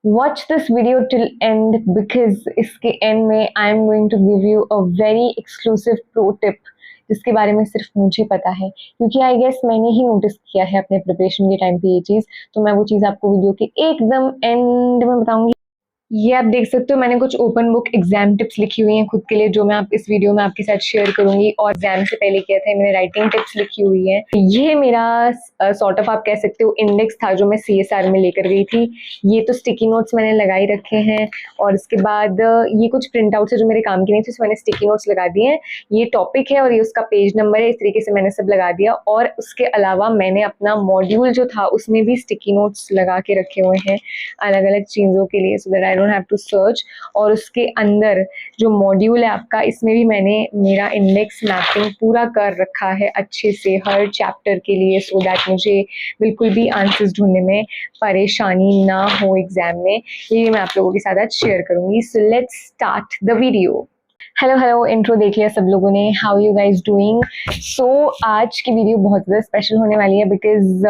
Watch this video till end because इसके end में I am going to give you a very exclusive pro tip जिसके बारे में सिर्फ मुझे पता है, क्योंकि आई गेस मैंने ही नोटिस किया है अपने प्रिपरेशन के टाइम पे ये चीज़। तो मैं वो चीज़ आपको वीडियो के एकदम एंड में बताऊंगी। ये आप देख सकते हो, मैंने कुछ ओपन बुक एग्जाम टिप्स लिखी हुई हैं खुद के लिए, जो मैं आप इस वीडियो में आपके साथ शेयर करूंगी। और एग्जाम से पहले किया था मैंने राइटिंग टिप्स लिखी हुई है। ये मेरा सॉर्ट ऑफ आप कह सकते हो इंडेक्स था जो मैं CSR में लेकर गई थी। ये तो स्टिकी नोट्स मैंने लगाई रखे हैं, और इसके बाद ये कुछ प्रिंट आउट्स है जो मेरे काम के नहीं थे, उसमें मैंने स्टिकी नोट्स लगा दिए हैं। ये टॉपिक है और ये उसका पेज नंबर है, इस तरीके से मैंने सब लगा दिया। और उसके अलावा मैंने अपना मॉड्यूल जो था उसमें भी स्टिकी नोट्स लगा के रखे हुए हैं अलग अलग चीज़ों के लिए, so that I don't have to search. और उसके अंदर जो मॉड्यूल है आपका, इसमें भी मैंने मेरा इंडेक्स मैपिंग पूरा कर रखा है अच्छे से हर चैप्टर के लिए, सो दैट मुझे बिल्कुल भी आंसर्स ढूंढने में परेशानी ना हो एग्जाम में। ये मैं आप लोगों के साथ आज शेयर करूंगी। So let's start the video. Hello hello, intro देख लिया सब लोगों ने। How you guys doing? So आज की वीडियो बहुत ज़्यादा स्पेशल होने वाली है बिकॉज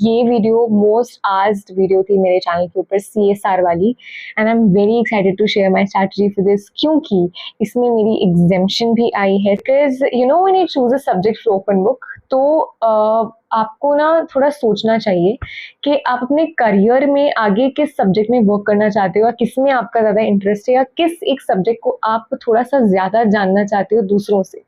ये वीडियो मोस्ट आस्क्ड वीडियो थी मेरे चैनल के ऊपर, CSR वाली। And I am very excited to share my strategy for this, क्योंकि इसमें मेरी एग्जेम्पशन भी आई है। Because you know when you choose a subject for open book, तो आपको ना थोड़ा सोचना चाहिए कि आप अपने करियर में आगे किस सब्जेक्ट में वर्क करना चाहते हो, या किस में आपका ज़्यादा इंटरेस्ट है, या किस एक सब्जेक्ट को आप थोड़ा सा ज़्यादा जानना चाहते हो दूसरों से,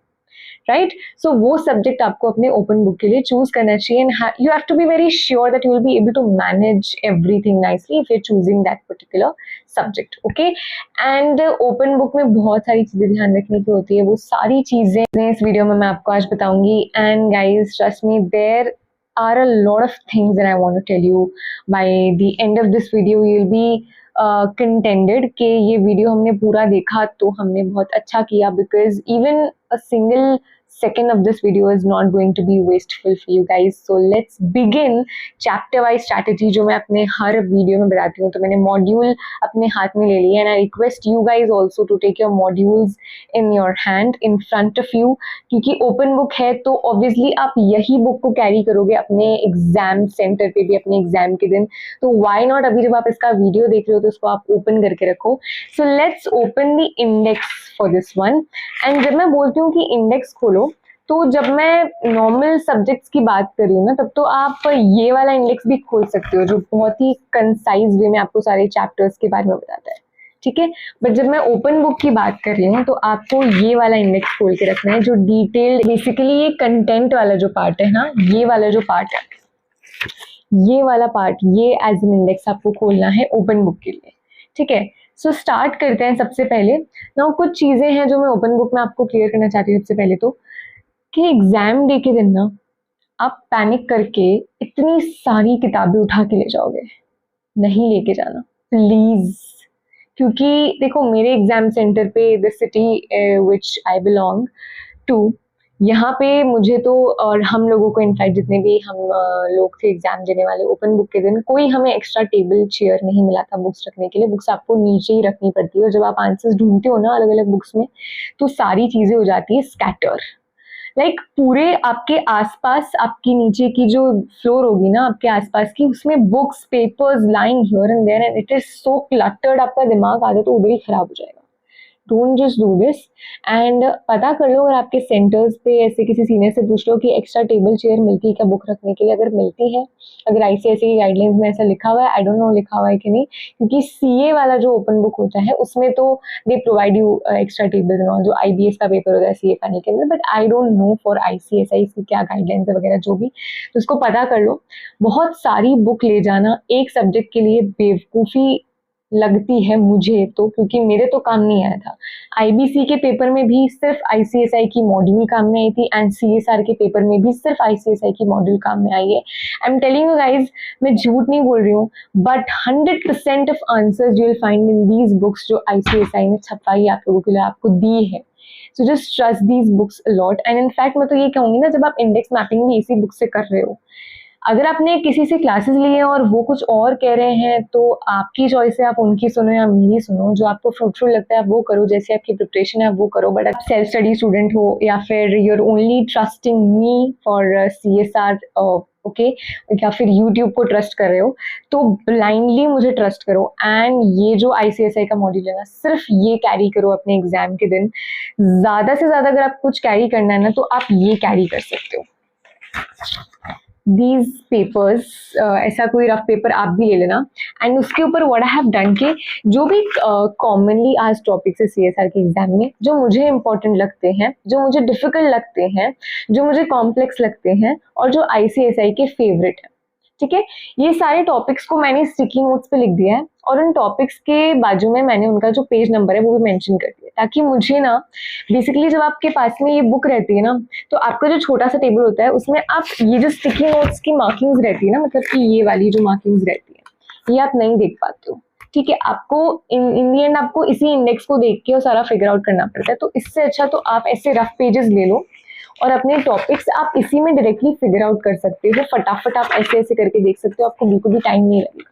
राइट? सो वो सब्जेक्ट आपको अपने ओपन बुक के लिए चूज करना चाहिए। And you have to be very sure that you will be able to manage everything nicely if you choosing that particular subject, okay? And open book में बहुत सारी चीज़ें ध्यान रखने की होती है, वो सारी चीज़ें इस वीडियो में मैं आपको आज बताऊंगी। And guys trust me, there are a lot of things that I want to tell you. By the end of this video you'll be contended कि ये वीडियो हमने पूरा देखा तो हमने बहुत अच्छा किया, because even a single second of this video is not going to be wasteful for you guys. So let's begin chapter wise strategy जो मैं अपने हर वीडियो में बताती हूँ। तो मैंने मॉड्यूल अपने हाथ में ले लिया, and I request you guys also to take your modules in your hand in front of you, क्योंकि ओपन बुक है तो ऑब्वियसली आप यही बुक को कैरी करोगे अपने एग्जाम सेंटर पे भी अपने एग्जाम के दिन। तो व्हाई नॉट, अभी जब आप इसका वीडियो देख रहे हो तो उसको आप ओपन करके रखो। So let's open the index for this one. And जब मैं बोलती हूँ कि इंडेक्स खोलो, तो जब मैं नॉर्मल सब्जेक्ट्स की बात कर रही हूँ ना, तब तो आप ये वाला इंडेक्स भी खोल सकते हो जो बहुत ही कंसाइज वे में आपको सारे चैप्टर्स के बारे में बताता है, ठीक है? बट जब मैं ओपन बुक की बात कर रही हूँ तो आपको ये वाला इंडेक्स खोल के रखना है जो डिटेल्ड, बेसिकली ये कंटेंट वाला जो पार्ट है ना, ये वाला जो पार्ट है, ये वाला पार्ट, ये एज एन इंडेक्स आपको खोलना है ओपन बुक के लिए, ठीक है? सो स्टार्ट करते हैं। सबसे पहले ना कुछ चीज़ें हैं जो मैं ओपन बुक में आपको क्लियर करना चाहती हूँ। सबसे पहले तो कि एग्जाम डे के दिन ना आप पैनिक करके इतनी सारी किताबें उठा के ले जाओगे, नहीं लेके जाना प्लीज। क्योंकि देखो, मेरे एग्जाम सेंटर पे the city which I belong to, यहाँ पे मुझे तो और हम लोगों को इनफैक्ट जितने भी हम लोग थे एग्जाम देने वाले ओपन बुक के दिन, कोई हमें एक्स्ट्रा टेबल चेयर नहीं मिला था बुक्स रखने के लिए। बुक्स आपको नीचे ही रखनी पड़ती है, और जब आप आंसर्स ढूंढते हो ना अलग अलग बुक्स में, तो सारी चीज़ें हो जाती है स्कैटर। लाइक पूरे आपके आसपास, आपकी नीचे की जो फ्लोर होगी ना आपके आसपास की, उसमें books papers lying here and there, and it is so cluttered, आपका दिमाग आधा तो उधर ही खराब हो जाएगा। Don't just do this. And पता कर लो अगर आपके सेंटर्स पे ऐसे किसी सीनियर से पूछ लो कि एक्स्ट्रा टेबल चेयर मिलती है क्या बुक रखने के लिए। अगर मिलती है, अगर ICSE की गाइडलाइंस में ऐसा लिखा हुआ है, आई डोंट नो लिखा हुआ है कि नहीं, क्योंकि CA वाला जो ओपन बुक होता है उसमें तो they provide you extra tables and all, जो IBS का पेपर होता है CA का नहीं के अंदर। But I don't know for ICSI की क्या गाइडलाइंस है वगैरह जो भी, तो उसको पता कर लो। बहुत सारी बुक ले जाना एक सब्जेक्ट के लिए बेवकूफ़ी लगती है मुझे तो, क्योंकि मेरे तो काम नहीं आया था। IBC के पेपर में भी सिर्फ ICSI की मॉड्यूल काम में आई थी, एंड CSR के पेपर में भी सिर्फ ICSI की मॉड्यूल काम में आई है। I am telling you guys, मैं झूठ नहीं बोल रही हूँ, but 100% of answers you will find in these books जो ICSI ने छपवाई आप लोगों के लिए आपको दी है। So just trust these books a lot. And in fact मैं तो ये कहूँगी ना, जब आप इंडेक्स मैपिंग भी इसी बुक से कर रहे हो, अगर आपने किसी से क्लासेस लिए हैं और वो कुछ और कह रहे हैं तो आपकी चॉइस है, आप उनकी सुनो या मेरी सुनो। जो आपको फ्रूटफुल लगता है आप वो करो, जैसे आपकी प्रिपरेशन है आप वो करो। बट आप सेल्फ स्टडी स्टूडेंट हो या फिर you're only trusting me for CSR, okay, या फिर यूट्यूब को ट्रस्ट कर रहे हो, तो ब्लाइंडली मुझे ट्रस्ट करो एंड ये जो ICSI का मॉड्यूल है ना, सिर्फ ये कैरी करो अपने एग्जाम के दिन। ज्यादा से ज्यादा अगर आप कुछ कैरी करना है ना, तो आप ये कैरी कर सकते हो, दीज पेपर्स। ऐसा कोई रफ पेपर आप भी ले लेना एंड उसके ऊपर व्हाट आई हैव डन कि जो भी कॉमनली आज टॉपिक्स है CSR के एग्जाम में, जो मुझे इंपॉर्टेंट लगते हैं, जो मुझे डिफिकल्ट लगते हैं, जो मुझे कॉम्प्लेक्स लगते हैं और जो ICSI के फेवरेट है, ठीक है, ये सारे टॉपिक्स को मैंने स्टिकी नोट्स पे लिख दिया है और उन टॉपिक्स के बाजू में मैंने उनका जो पेज नंबर है वो भी मेंशन कर दिया, ताकि मुझे ना बेसिकली जब आपके पास में ये बुक रहती है ना, तो आपका जो छोटा सा टेबल होता है उसमें आप ये जो स्टिकी नोट्स की मार्किंग्स रहती है ना, मतलब कि ये वाली जो मार्किंग्स रहती है ये आप नहीं देख पाते हो, ठीक है। आपको इन दी एंड आपको इसी इंडेक्स को देख के और सारा फिगर आउट करना पड़ता है। तो इससे अच्छा तो आप ऐसे रफ पेजेस ले लो और अपने टॉपिक्स आप इसी में डायरेक्टली फिगर आउट कर सकते हो, फटाफट आप ऐसे ऐसे करके देख सकते हो, आपको बिल्कुल भी टाइम नहीं लगेगा,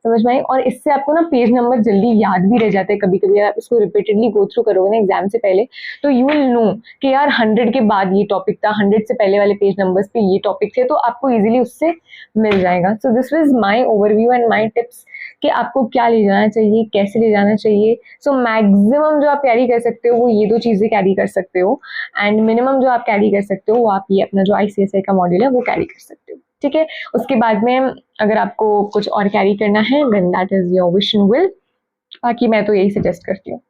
समझ में आई। और इससे आपको ना पेज नंबर जल्दी याद भी रह जाते हैं। कभी कभी आप इसको रिपीटेडली गो थ्रू करोगे ना एग्जाम से पहले, तो यू विल नो कि यार 100 के बाद ये टॉपिक था, 100 से पहले वाले पेज नंबर्स पे ये टॉपिक थे, तो आपको इजीली उससे मिल जाएगा। So this was my overview and my tips कि आपको क्या ले जाना चाहिए, कैसे ले जाना चाहिए। सो मैक्सिमम जो आप कैरी कर सकते हो वो ये 2 चीजें कैरी कर सकते हो एंड मिनिमम जो आप कैरी कर सकते हो वो आप ये अपना जो ICSI का मॉड्यूल है वो कैरी कर सकते हो, ठीक है। उसके बाद में अगर आपको कुछ और कैरी करना है then that is your wish and will, बाकी मैं तो यही सजेस्ट करती हूँ।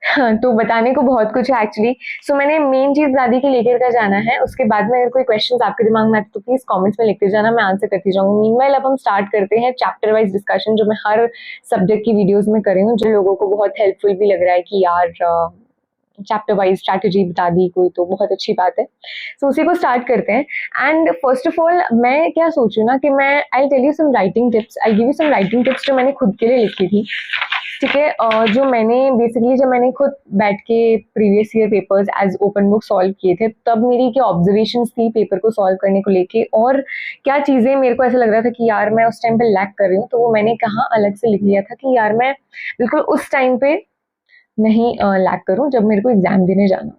हाँ, तो बताने को बहुत कुछ है एक्चुअली। सो मैंने मेन चीज दादी के लेकर का जाना है। उसके बाद में अगर कोई क्वेश्चंस आपके दिमाग में आते तो प्लीज कमेंट्स में लिखते जाना, मैं आंसर करती जाऊंगी। मीनवाइल अब हम स्टार्ट करते हैं चैप्टर वाइज डिस्कशन, जो मैं हर सब्जेक्ट की वीडियोस में कर रही हूँ, जो लोगों को बहुत हेल्पफुल भी लग रहा है कि यार चैप्टर वाइज स्ट्रैटेजी बता दी कोई, तो बहुत अच्छी बात है। सो उसी को स्टार्ट करते हैं। एंड फर्स्ट ऑफ ऑल मैं क्या सोचू ना कि मैं I tell you some writing tips, I give you some writing tips जो मैंने खुद के लिए लिखी थी, ठीक है। जो मैंने बेसिकली जब मैंने खुद बैठ के previous year papers as open book solve किए थे, तब मेरी क्या ऑब्जर्वेशंस थी पेपर को सॉल्व करने को लेके, और क्या चीजें मेरे को ऐसा लग रहा था कि यार मैं उस टाइम पे लैक कर रही हूँ, तो वो मैंने कहाँ अलग से लिख लिया था कि यार मैं बिल्कुल उस टाइम पे नहीं लैक करूं जब मेरे को एग्जाम देने जाना,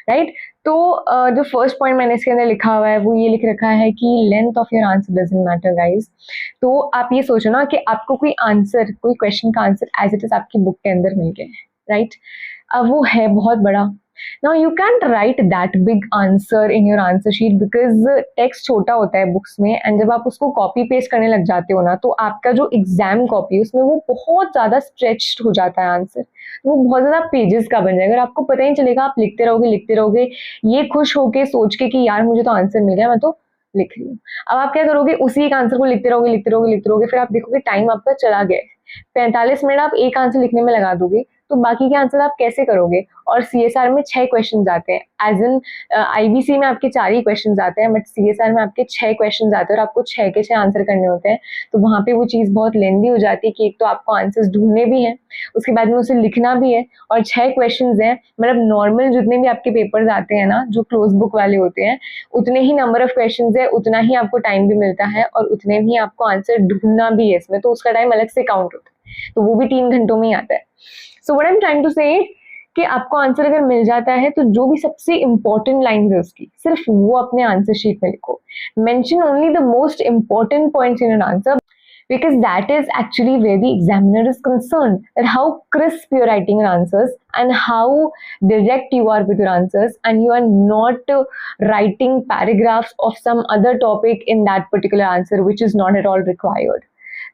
राइट। तो जो फर्स्ट पॉइंट मैंने इसके अंदर लिखा हुआ है वो ये लिख रखा है कि length of your answer doesn't matter guys. तो आप ये सोचो ना कि आपको कोई आंसर, कोई क्वेश्चन का आंसर एज इट इज आपकी बुक के अंदर मिल गया है, राइट। अब वो है बहुत बड़ा। Now you can't write that big answer in your answer sheet because text छोटा होता है बुक्स में, एंड जब आप उसको कॉपी पेस्ट करने लग जाते हो ना, तो आपका जो एग्जाम कॉपी है उसमें वो बहुत ज्यादा स्ट्रेच्ड हो जाता है आंसर, वो बहुत ज्यादा पेजेस का बन जाएगा। अगर आपको पता ही चलेगा, आप लिखते रहोगे ये खुश होके सोच के कि यार मुझे तो आंसर मिल गया, मैं तो लिख रही हूँ। अब आप क्या करोगे, उसी एक आंसर को लिखते रहोगे, फिर आप देखोगे टाइम आपका चला गया, 45 मिनट आप एक आंसर लिखने में लगा दोगे, तो बाकी के आंसर आप कैसे करोगे। और CSR में 6 क्वेश्चन आते हैं, एज इन IBC में आपके 4 ही क्वेश्चन आते हैं, बट CSR में आपके 6 क्वेश्चन आते हैं और आपको 6 के 6 आंसर करने होते हैं। तो वहां पे वो चीज बहुत लेंदी हो जाती है कि एक तो आपको आंसर्स ढूंढने भी हैं, उसके बाद में उसे लिखना भी है, और 6 क्वेश्चन हैं, मतलब नॉर्मल जितने भी आपके पेपर्स आते हैं ना जो क्लोज बुक वाले होते हैं, उतने ही नंबर ऑफ क्वेश्चन है, उतना ही आपको टाइम भी मिलता है और उतने ही आपको आंसर ढूंढना भी है इसमें, तो उसका टाइम अलग से काउंट होता है, तो वो भी 3 घंटों में ही आता है। So what I am trying to say कि आपको आंसर अगर मिल जाता है तो जो भी सबसे इंपॉर्टेंट लाइंस है उसकी सिर्फ वो अपने आंसर शीट में लिखो। Mention only the most important points in an answer, because that is actually where the examiner is concerned, that how crisp you're writing your answers and how direct you are with your answers, and you are not writing paragraphs of some other topic in that particular answer which is not at all required.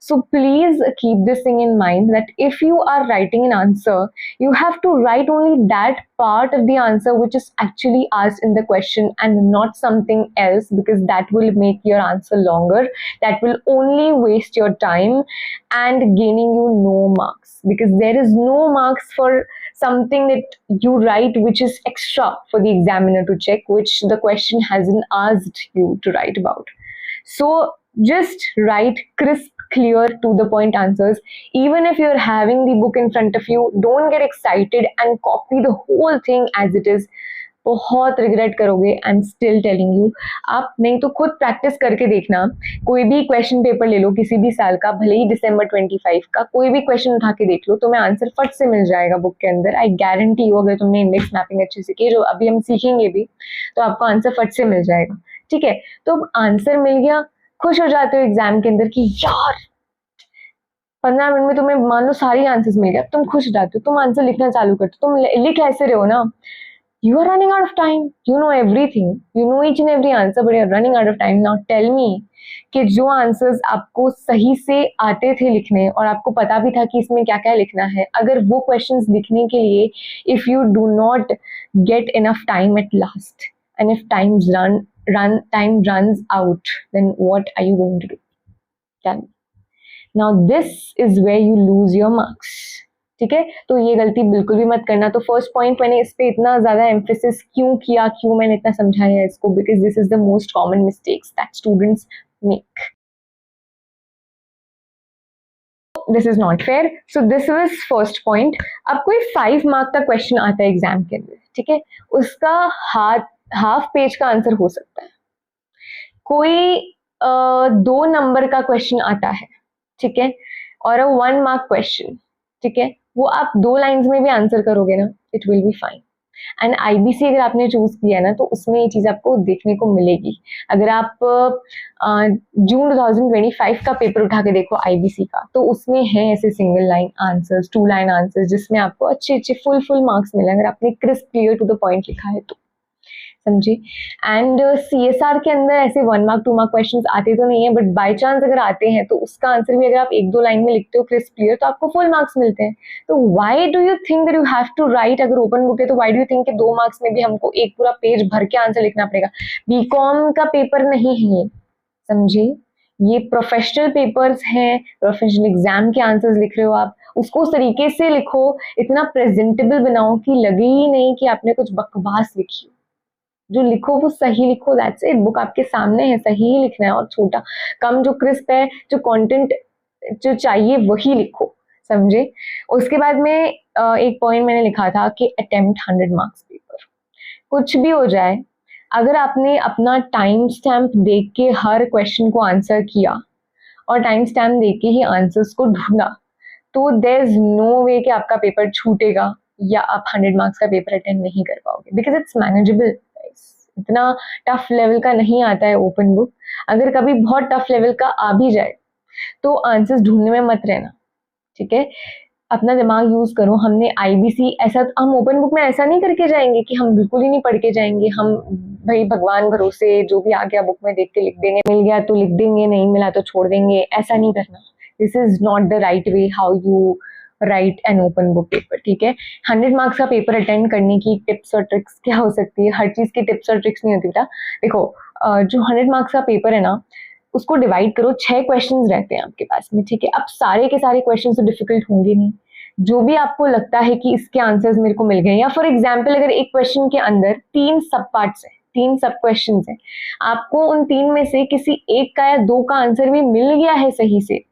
So please keep this thing in mind, that if you are writing an answer, you have to write only that part of the answer which is actually asked in the question and not something else, because that will make your answer longer, that will only waste your time and gaining you no marks, because there is no marks for something that you write which is extra for the examiner to check, which the question hasn't asked you to write about. So just write crisp, clear, to the point answers. Even if you're having the book in front of you, don't get excited and copy the whole thing as it is. बहुत regret करोगे। I am still telling you. आप नहीं तो खुद practice करके देखना, कोई भी क्वेश्चन पेपर ले लो किसी भी साल का, भले ही December 25 का, कोई भी क्वेश्चन उठा के देख लो, तुम्हें आंसर फट से मिल जाएगा बुक के अंदर। आई गारंटी यू, अगर तुमने इंडेक्स मैपिंग अच्छे से की, जो अभी हम सीखेंगे भी, तो आपको आंसर फट से मिल जाएगा। ठीक है, तो आंसर मिल गया, खुश हो जाते हो एग्जाम के अंदर कि यार 15 मिनट में तुम्हें मान लो सारी आंसर्स मिल गया, तुम खुश हो जाते हो, तुम आंसर लिखना चालू करते हो, तुम लिख ऐसे रहे हो ना, you are running out of time, you know everything, you know each and every answer, but you're running out of time. Now tell me कि जो आंसर्स आपको सही से आते थे लिखने और आपको पता भी था कि इसमें क्या क्या लिखना है, अगर वो क्वेश्चंस लिखने के लिए if you do not get enough time at last and if time runs out, then what are you going to do? Tell me. Now this is where you lose your marks. ठीक है, तो ये गलती बिल्कुल भी मत करना। तो फर्स्ट पॉइंट मैंने इस पे इतना ज्यादा एम्फेसिस क्यों किया, क्यों मैंने इतना समझाया इसको, because this is the most common mistakes that students make. This is not fair. So this was first point. अब कोई 5 मार्क का क्वेश्चन आता है एग्जाम के अंदर, ठीक है, उसका हाफ पेज का आंसर हो सकता है। कोई 2 नंबर का क्वेश्चन आता है, ठीक है, और 1 मार्क क्वेश्चन, ठीक है, वो आप 2 लाइंस में भी आंसर करोगे ना, it will be fine. And IBC अगर आपने चूज किया ना, तो उसमें ये चीज आपको देखने को मिलेगी। अगर आप जून 2025 का पेपर उठा के देखो आईबीसी का, तो उसमें है ऐसे single line answers, 2 line answers, जिसमें आपको अच्छे अच्छे फुल मार्क्स मिले अगर आपने crisp clear to the point लिखा है तो, समझे। एंड सीएसआर के अंदर ऐसे 1 मार्क 2 मार्क क्वेश्चंस आते तो नहीं है, बट बाय चांस अगर आते हैं तो उसका आंसर भी अगर आप 1-2 लाइन में लिखते हो क्रिस्प क्लियर, तो आपको फुल मार्क्स मिलते हैं। तो why do you think that you have to write, अगर ओपन बुक है तो व्हाई डू यू थिंक कि 2 मार्क्स में भी हमको एक पूरा पेज भर के आंसर लिखना पड़ेगा? बीकॉम का पेपर नहीं है ये, समझे। ये प्रोफेशनल पेपर्स हैं, प्रोफेशनल एग्जाम के आंसर्स लिख रहे हो आप, उसको उस तरीके से लिखो, इतना प्रेजेंटेबल बनाओ कि लगे ही नहीं कि आपने कुछ बकवास लिखी। जो लिखो वो सही लिखो, दैट्स इट। बुक आपके सामने है, सही ही लिखना है, और छोटा कम जो क्रिस्प है, जो कंटेंट जो चाहिए वही लिखो, समझे। उसके बाद में एक पॉइंट मैंने लिखा था कि अटेम्प्ट 100 मार्क्स पेपर। कुछ भी हो जाए, अगर आपने अपना टाइम स्टैम्प देख के हर क्वेश्चन को आंसर किया और टाइम स्टैम्प देख के ही आंसर्स को ढूंढा, तो देयर इज नो वे कि आपका पेपर छूटेगा या आप 100 मार्क्स का पेपर अटेंड नहीं कर पाओगे, बिकॉज इट्स मैनेजेबल। इतना टफ लेवल का नहीं आता है ओपन बुक। अगर कभी बहुत टफ लेवल का आ भी जाए तो आंसर्स ढूंढने में मत रहना, ठीक है, अपना दिमाग यूज करो। हमने आईबीसी ऐसा, हम ओपन बुक में ऐसा नहीं करके जाएंगे कि हम बिल्कुल ही नहीं पढ़ के जाएंगे, हम भाई भगवान भरोसे जो भी आ गया बुक में देख के लिख देंगे, मिल गया तो लिख देंगे, नहीं मिला तो छोड़ देंगे, ऐसा नहीं करना। This is not the right way how you right an open book paper, ठीक है। 100 मार्क्स का पेपर अटेंड करने की टिप्स और ट्रिक्स क्या हो सकती है? हर चीज की टिप्स और ट्रिक्स नहीं होती बेटा। देखो जो 100 मार्क्स का पेपर है ना, उसको डिवाइड करो, 6 क्वेश्चंस रहते हैं आपके पास में, ठीक है। अब सारे के सारे क्वेश्चन तो डिफिकल्ट होंगे नहीं, जो भी आपको लगता है कि इसके आंसर्स मेरे को मिल गए, या फॉर एग्जाम्पल अगर एक क्वेश्चन के अंदर 3 सब पार्ट्स है, 3 सब क्वेश्चन है, आपको उन 3 में से किसी एक का या 2 का आंसर भी मिल गया है सही से,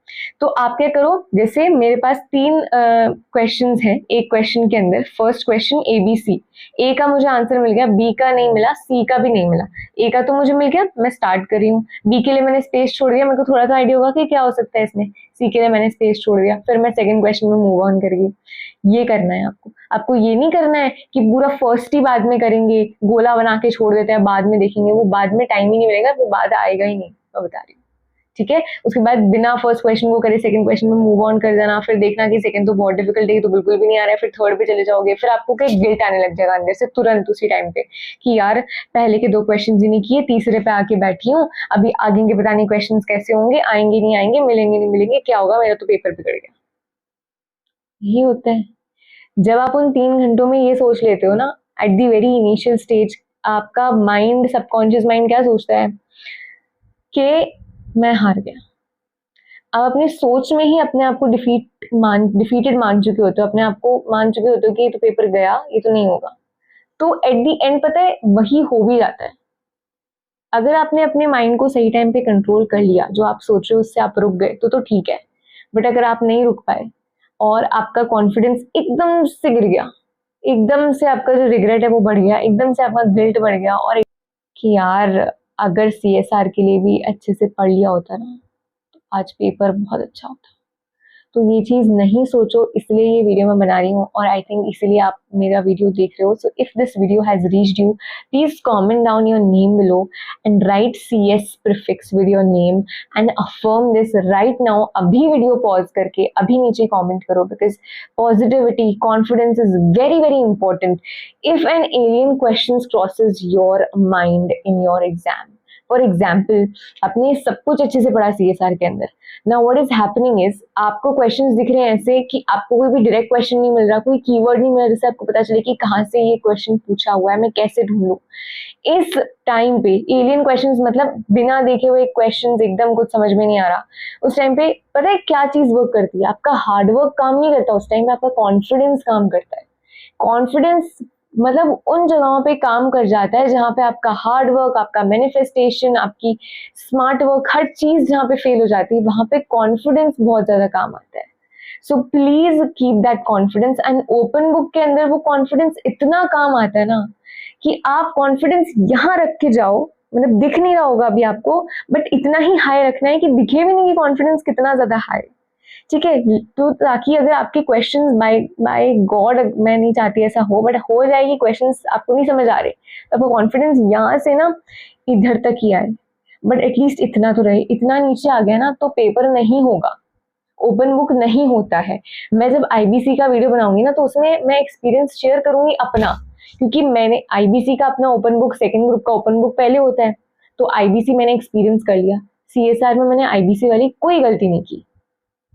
तो आप क्या करो, जैसे मेरे पास 3 क्वेश्चंस हैं एक क्वेश्चन के अंदर, फर्स्ट क्वेश्चन ABC, ए का मुझे आंसर मिल गया, बी का नहीं मिला, सी का भी नहीं मिला, ए का तो मुझे मिल गया, मैं स्टार्ट कर रही हूँ, बी के लिए मैंने स्पेस छोड़ दिया, मेरे को थोड़ा सा आइडिया होगा कि क्या हो सकता है इसमें, सी के लिए मैंने स्पेस छोड़ दिया, फिर मैं सेकंड क्वेश्चन में मूव ऑन कर गई। ये करना है आपको। आपको ये नहीं करना है कि पूरा फर्स्ट ही बाद में करेंगे, गोला बना के छोड़ देते हैं बाद में देखेंगे, वो बाद में टाइम ही नहीं मिलेगा, वो बाद आएगा ही नहीं, मैं बता रही हूँ, ठीक है। उसके बाद बिना फर्स्ट क्वेश्चन को करे सेकंड क्वेश्चन में मूव ऑन कर जाना, फिर देखना कि सेकंड तो बहुत डिफिकल्ट है, तो बिल्कुल भी नहीं आ रहा है, फिर थर्ड पे चले जाओगे, फिर आपको क्या गिल्ट आने लग जाएगा अंदर से तुरंत उसी टाइम पे कि यार पहले के 2 क्वेश्चन ही नहीं किए, तीसरे पे आके बैठी हूँ, अभी आगे के पता नहीं क्वेश्चन कैसे होंगे, आएंगे नहीं आएंगे, मिलेंगे नहीं मिलेंगे, क्या होगा, मेरा तो पेपर बिगड़ गया। यही होता है जब आप उन 3 घंटों में ये सोच लेते हो ना, at the very initial stage, आपका माइंड, सबकॉन्शियस माइंड क्या सोचता है कि मैं हार गया। आप अपनी सोच में ही अपने आप को डिफीटेड मान चुके होते हो, अपने आप को मान चुके होते हो कि ये तो पेपर गया, ये तो नहीं होगा। तो एट द एंड पता है वही हो भी जाता है। अगर आपने अपने माइंड को सही टाइम पे कंट्रोल कर लिया, जो आप सोच रहे हो उससे आप रुक गए तो ठीक है, बट अगर आप नहीं रुक पाए और आपका कॉन्फिडेंस एकदम से गिर गया, एकदम से आपका जो रिग्रेट है वो बढ़ गया, एकदम से आपका गिल्ट बढ़ गया, और कि यार अगर सीएसआर के लिए भी अच्छे से पढ़ लिया होता ना, तो आज पेपर बहुत अच्छा होता। तो ये चीज़ नहीं सोचो, इसलिए ये वीडियो मैं बना रही हूँ, और आई थिंक इसीलिए आप मेरा वीडियो देख रहे हो। So if this video has reached you, please comment down your name below and right CS prefix with your name and affirm this right now. अभी वीडियो पॉज करके अभी नीचे कमेंट करो, because positivity, confidence is very very important if an alien question crosses your mind in your exam. For example, आपने सब कुछ अच्छे से पढ़ा CSR के अंदर, now what is happening is आपको क्वेश्चंस दिख रहे हैं ऐसे कि आपको कोई भी डायरेक्ट क्वेश्चन नहीं मिल रहा, कोई कीवर्ड नहीं मिल रहा जिससे आपको पता चले कि कहाँ से ये क्वेश्चन पूछा हुआ है, मैं कैसे ढूंढूं। इस टाइम पे एलियन क्वेश्चंस मतलब बिना देखे हुए क्वेश्चंस, एकदम कुछ समझ में नहीं आ रहा, उस टाइम पे पता है क्या चीज वर्क करती है? आपका हार्डवर्क काम नहीं करता उस टाइम पे, आपका कॉन्फिडेंस काम करता है। कॉन्फिडेंस मतलब उन जगहों पे काम कर जाता है जहां पे आपका हार्ड वर्क, आपका मैनिफेस्टेशन, आपकी स्मार्ट वर्क, हर चीज जहां पे फेल हो जाती है, वहां पे कॉन्फिडेंस बहुत ज्यादा काम आता है। So please keep that confidence, and open book के अंदर वो कॉन्फिडेंस इतना काम आता है ना कि आप कॉन्फिडेंस यहाँ रख के जाओ, मतलब दिख नहीं रहा होगा अभी आपको, बट इतना ही हाई रखना है कि दिखे भी नहीं कि कॉन्फिडेंस कितना ज्यादा हाई। ठीक है, तो ताकि अगर आपके क्वेश्चंस बाय बाय गॉड, मैं नहीं चाहती ऐसा हो, बट हो जाएगी, क्वेश्चंस आपको नहीं समझ आ रहे तो आपको कॉन्फिडेंस यहाँ से ना इधर तक ही आए, बट एटलीस्ट इतना तो रहे। इतना नीचे आ गया ना तो पेपर नहीं होगा, ओपन बुक नहीं होता है। मैं जब IBC का वीडियो बनाऊंगी ना तो उसमें मैं एक्सपीरियंस शेयर करूंगी अपना, क्योंकि मैंने IBC का अपना ओपन बुक, सेकंड ग्रुप का ओपन बुक पहले होता है, तो IBC मैंने एक्सपीरियंस कर लिया। CSR में मैंने IBC वाली कोई गलती नहीं की,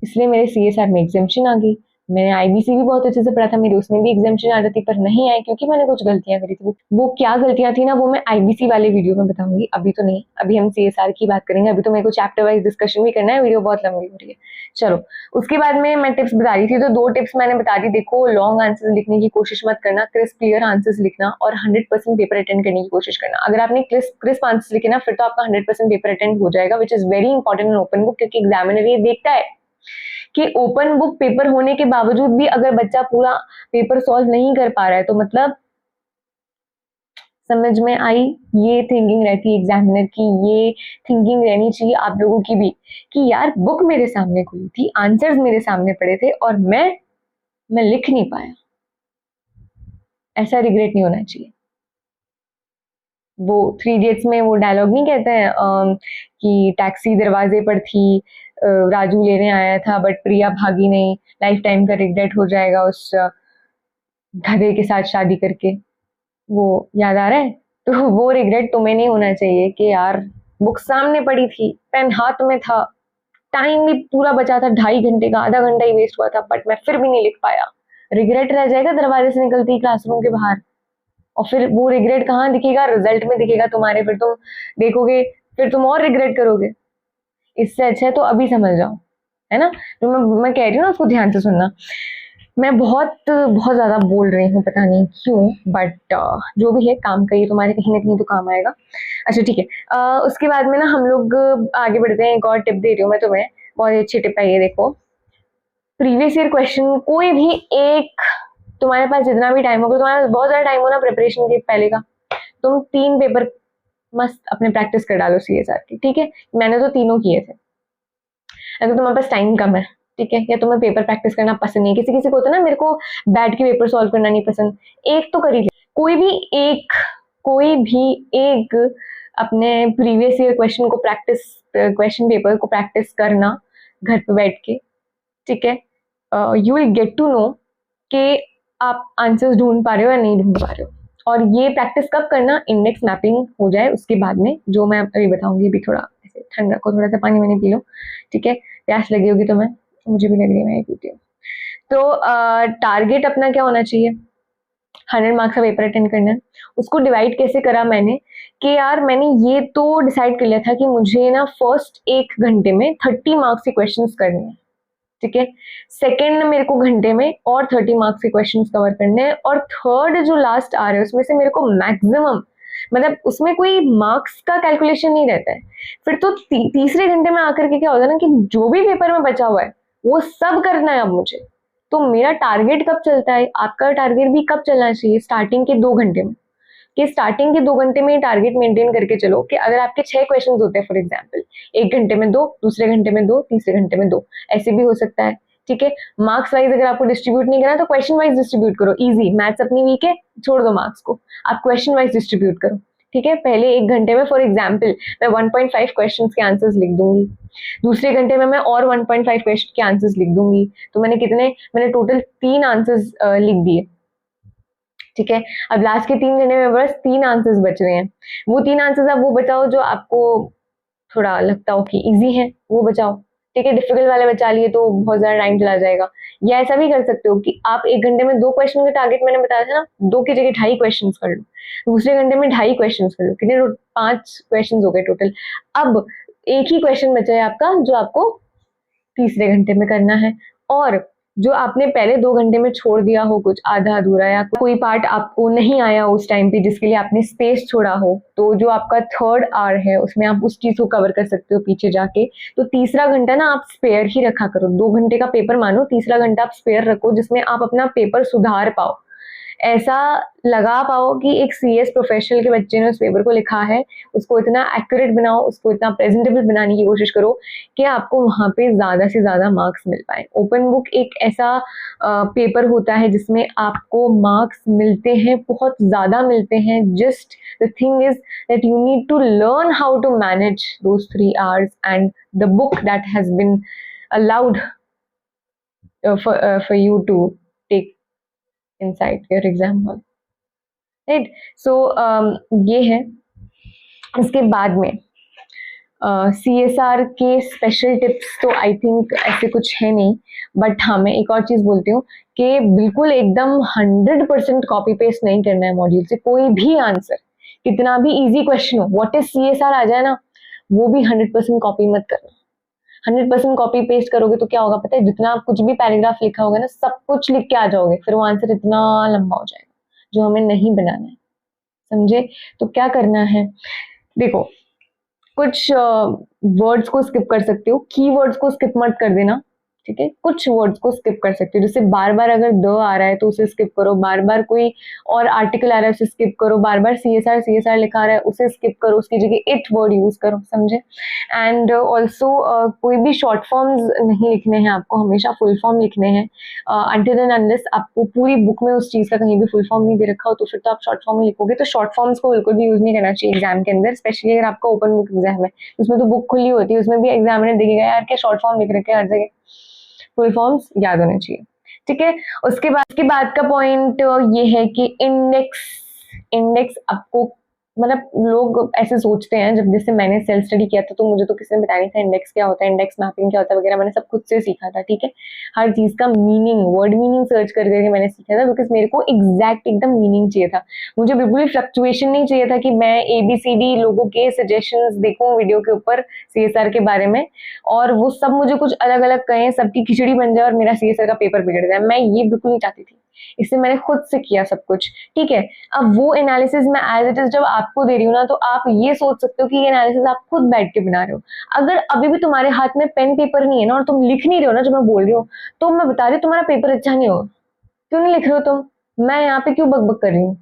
इसलिए मेरे CSR में एग्जाम्पशन आ गई। मैंने IBC भी बहुत अच्छे से पढ़ा था, मेरे उसमें भी एग्जाम्पशन आ जाती, पर नहीं आए क्योंकि मैंने कुछ गलतियां करी थी। वो क्या गलतियां थी ना, वो मैं IBC वाले वीडियो में बताऊंगी, अभी तो नहीं। अभी हम CSR की बात करेंगे, अभी तो मेरे को चैप्टर वाइज डिस्कशन भी करना है, वीडियो बहुत लंबी हो रही है। चलो, उसके बाद में मैं टिप्स बता रही थी, तो 2 टिप्स मैंने बता दी। देखो, लॉन्ग आंसर्स लिखने की कोशिश मत करना, क्रिस्प क्लियर आंसर्स लिखना, और 100% पेपर अटेंड करने की कोशिश करना। अगर आपने क्रिस्प आंसर्स लिखे ना, फिर तो आपका 100% पेपर अटेंड हो जाएगा, which is very important in open book, क्योंकि एग्जामिनर ये देखता है कि ओपन बुक पेपर होने के बावजूद भी अगर बच्चा पूरा पेपर सॉल्व नहीं कर पा रहा है, तो मतलब समझ में आई? ये थिंकिंग रहती है एग्जामिनर की, ये थिंकिंग रहनी चाहिए आप लोगों की भी, कि यार बुक मेरे सामने खुली थी, आंसर्स मेरे सामने पड़े थे, और मैं लिख नहीं पाया। ऐसा रिग्रेट नहीं होना चाहिए। वो 3 इडियट्स में वो डायलॉग नहीं कहते हैं कि टैक्सी दरवाजे पर थी, राजू लेने आया था बट प्रिया भागी नहीं, लाइफ टाइम का रिग्रेट हो जाएगा उस गधे के साथ शादी करके। वो याद आ रहा है? तो वो रिग्रेट तुम्हें नहीं होना चाहिए कि यार बुक सामने पड़ी थी, पेन हाथ में था, टाइम भी पूरा बचा था, 2.5 घंटे का, आधा घंटा ही वेस्ट हुआ था, बट मैं फिर भी नहीं लिख पाया। रिग्रेट रह जाएगा दरवाजे से निकलती ही क्लासरूम के बाहर, और फिर वो रिग्रेट कहाँ दिखेगा? रिजल्ट में दिखेगा तुम्हारे, फिर तुम देखोगे, फिर तुम और रिग्रेट करोगे। इससे अच्छा है तो अभी समझ जाओ, है ना? जो मैं कह रही हूँ ना, उसको ध्यान से सुनना। मैं बहुत बहुत ज्यादा बोल रही हूँ, पता नहीं क्यों, बट जो भी है, काम का ये तुम्हारे कहीं ना कहीं तो काम आएगा। अच्छा ठीक है, उसके बाद में ना हम लोग आगे बढ़ते हैं। एक और टिप दे रही हूँ मैं तुम्हें, बहुत अच्छी टिप है ये, देखो। प्रीवियस ईयर क्वेश्चन कोई भी एक, तुम्हारे पास जितना भी टाइम होगा, तुम्हारे पास बहुत ज्यादा टाइम हो ना प्रिपरेशन के पहले का, तुम 3 पेपर मस्त अपने प्रैक्टिस कर डालो CSR की, ठीक है? मैंने तो तीनों किए थे। अगर तुम्हारे पास टाइम कम है, ठीक है, या तुम्हें पेपर प्रैक्टिस करना पसंद नहीं, किसी किसी को होता है ना, मेरे को बैठ के पेपर सॉल्व करना नहीं पसंद, एक तो कर ही ले। कोई भी एक अपने प्रीवियस ईयर क्वेश्चन को प्रैक्टिस, क्वेश्चन पेपर को प्रैक्टिस करना घर पे बैठ के, ठीक है? You will get to know कि आप आंसर्स ढूंढ पा रहे हो या नहीं ढूंढ पा रहे हो। और ये प्रैक्टिस कब करना? इंडेक्स मैपिंग हो जाए उसके बाद में, जो मैं अभी बताऊंगी। अभी थोड़ा ऐसे ठंड रखो, थोड़ा सा पानी मैंने पी लो, ठीक है? प्यास लगी होगी तो मुझे भी लग रही है, मैं पीती हूँ। तो टारगेट अपना क्या होना चाहिए? 100 मार्क्स का पेपर अटेंड करना है। उसको डिवाइड कैसे करा मैंने, कि यार मैंने ये तो डिसाइड कर लिया था कि मुझे ना फर्स्ट 1 घंटे में 30 मार्क्स के क्वेश्चंस करने हैं, ठीक है? सेकेंड मेरे को घंटे में और 30 मार्क्स के क्वेश्चंस कवर करने हैं, और थर्ड जो लास्ट आ रहे हैं उसमें से मेरे को मैक्सिमम, मतलब उसमें कोई मार्क्स का कैलकुलेशन नहीं रहता है। फिर तो तीसरे घंटे में आकर के क्या होता है ना, कि जो भी पेपर में बचा हुआ है वो सब करना है अब मुझे। तो मेरा टारगेट कब चलता है, आपका टारगेट भी कब चलना चाहिए, स्टार्टिंग के 2 घंटे में, कि स्टार्टिंग के 2 घंटे में टारगेट मेंटेन करके चलो कि अगर आपके 6 क्वेश्चन होते हैं फॉर एग्जाम्पल, 1 घंटे में 2, दूसरे घंटे में 2, तीसरे घंटे में 2, ऐसे भी हो सकता है। ठीक है, मार्क्स वाइज अगर आपको डिस्ट्रीब्यूट नहीं करना तो क्वेश्चन वाइज डिस्ट्रीब्यूट करो, इजी, मैथ्स अपनी वीक है, छोड़ दो मार्क्स को, आप क्वेश्चन वाइज डिस्ट्रीब्यूट करो। ठीक है, पहले 1 घंटे में फॉर एग्जाम्पल मैं 1.5 क्वेश्चन के आंसर्स लिख दूंगी, दूसरे घंटे में मैं और 1.5 क्वेश्चन के आंसर्स लिख दूंगी, तो मैंने टोटल 3 आंसर्स लिख दिए। ठीक है, अब लास्ट के 3 घंटे में बस 3 आंसर्स बच रहे हैं, वो 3 आंसर्स आप वो बचाओ जो आपको थोड़ा लगता हो कि इजी है, वो बचाओ। ठीक है, डिफिकल्ट वाले बचा लिए तो बहुत ज्यादा टाइम चला जाएगा। या ऐसा भी कर सकते हो कि आप 1 घंटे में 2 क्वेश्चन का टारगेट मैंने बताया था ना, 2 की जगह 2.5 क्वेश्चन कर लो, दूसरे घंटे में 2.5 क्वेश्चन कर लो, कितने 5 क्वेश्चन हो गए टोटल। अब एक ही क्वेश्चन बचा है आपका जो आपको तीसरे घंटे में करना है, और जो आपने पहले 2 घंटे में छोड़ दिया हो, कुछ आधा अधूरा या कोई पार्ट आपको नहीं आया उस टाइम पे जिसके लिए आपने स्पेस छोड़ा हो, तो जो आपका थर्ड आवर है उसमें आप उस चीज को कवर कर सकते हो पीछे जाके। तो तीसरा घंटा ना आप स्पेयर ही रखा करो, 2 घंटे का पेपर मानो, तीसरा घंटा आप स्पेयर रखो जिसमें आप अपना पेपर सुधार पाओ, ऐसा लगा पाओ कि एक सीएस प्रोफेशनल के बच्चे ने उस पेपर को लिखा है, उसको इतना एक्यूरेट बनाओ, उसको इतना प्रेजेंटेबल बनाने की कोशिश करो कि आपको वहां पे ज्यादा से ज्यादा मार्क्स मिल पाए। ओपन बुक एक ऐसा पेपर होता है जिसमें आपको मार्क्स मिलते हैं, बहुत ज्यादा मिलते हैं। Just the thing is that you need to learn how to manage those 3 hours and the book that has been allowed for you to take inside your exam hall, right. So ये है। इसके बाद में CSR के special tips तो I think ऐसे कुछ है नहीं, बट हाँ मैं एक और चीज बोलती हूँ कि बिल्कुल एकदम 100% कॉपी पेस्ट नहीं करना है मॉड्यूल से कोई भी आंसर, कितना भी इजी क्वेश्चन हो, व्हाट इज CSR आ जाए ना, वो भी 100% कॉपी मत करना। 100% कॉपी पेस्ट करोगे तो क्या होगा पता है, जितना आप कुछ भी पैराग्राफ लिखा होगा ना सब कुछ लिख के आ जाओगे, फिर वो आंसर इतना लंबा हो जाएगा जो हमें नहीं बनाना है, समझे। तो क्या करना है, देखो कुछ वर्ड्स को स्किप कर सकते हो, की वर्ड्स को स्किप मत कर देना। ठीक है, कुछ वर्ड्स को स्किप कर सकते हो, जैसे बार बार अगर द आ रहा है तो उसे स्किप करो, बार बार कोई और आर्टिकल आ रहा है उसे स्किप करो, बार बार CSR लिखा आ रहा है उसे स्किप करो, उसकी जगह इट वर्ड यूज करो, समझे। एंड ऑल्सो कोई भी शॉर्ट फॉर्म्स नहीं लिखने हैं आपको, हमेशा फुल फॉर्म लिखने हैं। अनटिल एंड अनलेस आपको पूरी बुक में उस चीज का कहीं भी फुल फॉर्म नहीं दे रखा हो तो फिर तो आप शॉर्ट फॉर्म में लिखोगे, तो शॉर्ट फॉर्म्स को बिल्कुल भी यूज नहीं करना चाहिए एग्जाम के अंदर, स्पेशली अगर आपका ओपन बुक एग्जाम है, उसमें तो बुक खुली होती है, उसमें भी एग्जामिनर देखेगा यार क्या शॉर्ट फॉर्म लिख रखे हैं हर जगह, फुल फॉर्म्स याद होने चाहिए। ठीक है, उसके बाद का पॉइंट ये है कि इंडेक्स, इंडेक्स आपको मतलब लोग ऐसे सोचते हैं, जब जैसे मैंने सेल्फ स्टडी किया था तो मुझे तो किसी ने बताया नहीं था इंडेक्स क्या होता है, इंडेक्स मैपिंग क्या होता है वगैरह, मैंने सब खुद से सीखा था। ठीक है, हर चीज का मीनिंग, वर्ड मीनिंग सर्च कर करके मैंने सीखा था, बिकॉज मेरे को एग्जैक्ट एकदम मीनिंग चाहिए था, मुझे बिल्कुल भी फ्लक्चुएशन नहीं चाहिए था कि मैं ABCD लोगों के सजेशंस देखूं वीडियो के ऊपर CSR के बारे में और वो सब मुझे कुछ अलग अलग कहें, सबकी खिचड़ी बन जाए और मेरा CSR का पेपर बिगड़ जाए, मैं ये बिल्कुल नहीं चाहती थी, इसलिए मैंने खुद से किया सब कुछ। ठीक है, अब वो एनालिसिस मैं एज इट इज जब आपको दे रही हूँ ना, तो आप ये सोच सकते हो कि ये एनालिसिस आप खुद बैठ के बना रहे हो। अगर अभी भी तुम्हारे हाथ में पेन पेपर नहीं है ना और तुम लिख नहीं रहे हो ना जो मैं बोल रही हूँ, तो मैं बता रही हूँ तुम्हारा पेपर अच्छा नहीं होगा। क्यों नहीं लिख रहे हो तुम, मैं यहाँ पे क्यों बकबक कर रही हूँ,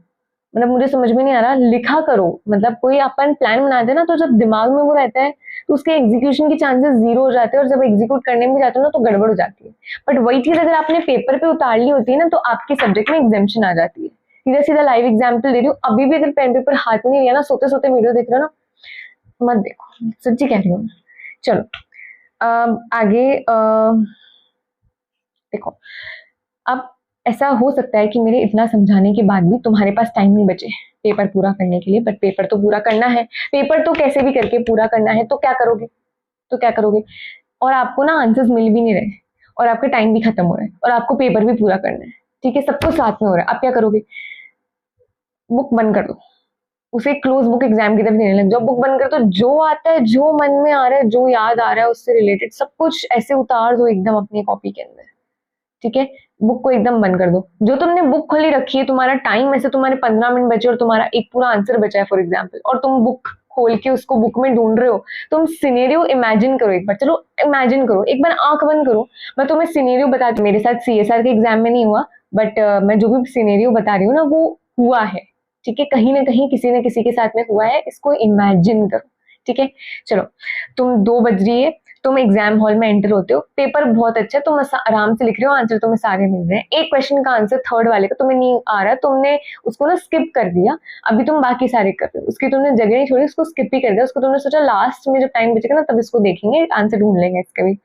मतलब मुझे समझ में नहीं आ रहा। लिखा करो, मतलब कोई अपन प्लान बनाते हैं ना तो जब दिमाग में वो रहता है तो उसके एग्जीक्यूशन के चांसेस जीरो हो जाते हैं, और जब एग्जीक्यूट करने में जाते हो ना तो गड़बड़ हो जाती है। बट वही चीज अगर आपने पेपर पे उतार ली होती है ना तो आपके सब्जेक्ट में एग्जाम्शन आ जाती है। सीधा सीधा लाइव एग्जाम्पल दे रही हूँ, अभी भी अगर पेन पेपर हाथ में नहीं लिया ना, सोते सोते वीडियो देख रहे हो ना, मत देखो, सच्ची कह रही हूँ। चलो आगे देखो, अब ऐसा हो सकता है कि मेरे इतना समझाने के बाद भी तुम्हारे पास टाइम नहीं बचे पेपर पूरा करने के लिए, बट पेपर तो पूरा करना है, पेपर तो कैसे भी करके पूरा करना है, तो क्या करोगे, तो क्या करोगे, और आपको ना आंसर्स मिल भी नहीं रहे और आपका टाइम भी खत्म हो रहा है और आपको पेपर भी पूरा करना है। ठीक है, सब कुछ साथ में हो रहा है, आप क्या करोगे, बुक बंद कर दो, उसे क्लोज बुक एग्जाम की तरफ देने लग जाओ, बुक बंद कर दो, जो आता है, जो मन में आ रहा है, जो याद आ रहा है उससे रिलेटेड सब कुछ ऐसे उतार दो एकदम अपनी कॉपी के अंदर। ठीक है, बुक को एकदम बंद कर दो, जो तुमने बुक खोली रखी है, तुम्हारा टाइम ऐसे तुम्हारे 15 मिनट बचे और तुम्हारा एक पूरा आंसर बचा है फॉर एग्जाम्पल, और तुम बुक खोल के उसको बुक में ढूंढ रहे हो, तुम सिनेरियो इमेजिन करो एक बार, चलो इमेजिन करो एक बार, आंख बंद करो, मैं तुम्हें सिनेरियो बताती हूँ। मेरे साथ सीएसआर के एग्जाम में नहीं हुआ, बट मैं जो भी सिनेरियो बता रही हूँ ना वो हुआ है, ठीक है, कहीं ना कहीं किसी न किसी के साथ में हुआ है, इसको इमेजिन करो, ठीक है। चलो, तुम 2 बज रही है, तुम एग्जाम हॉल में एंटर होते हो, पेपर बहुत अच्छा है, तुम आराम से लिख रहे हो, आंसर तुम्हें सारे मिल रहे हैं, एक क्वेश्चन का आंसर थर्ड वाले का तुम्हें नहीं आ रहा, तुमने उसको ना स्किप कर दिया, अभी तुम बाकी सारे कर रहे हो, उसकी तुमने जगह नहीं छोड़ी, उसको स्किप ही कर दिया, उसको तुमने सोचा लास्ट में जब टाइम बचेगा ना तब इसको देखेंगे, आंसर ढूंढ लेंगे इसका भी।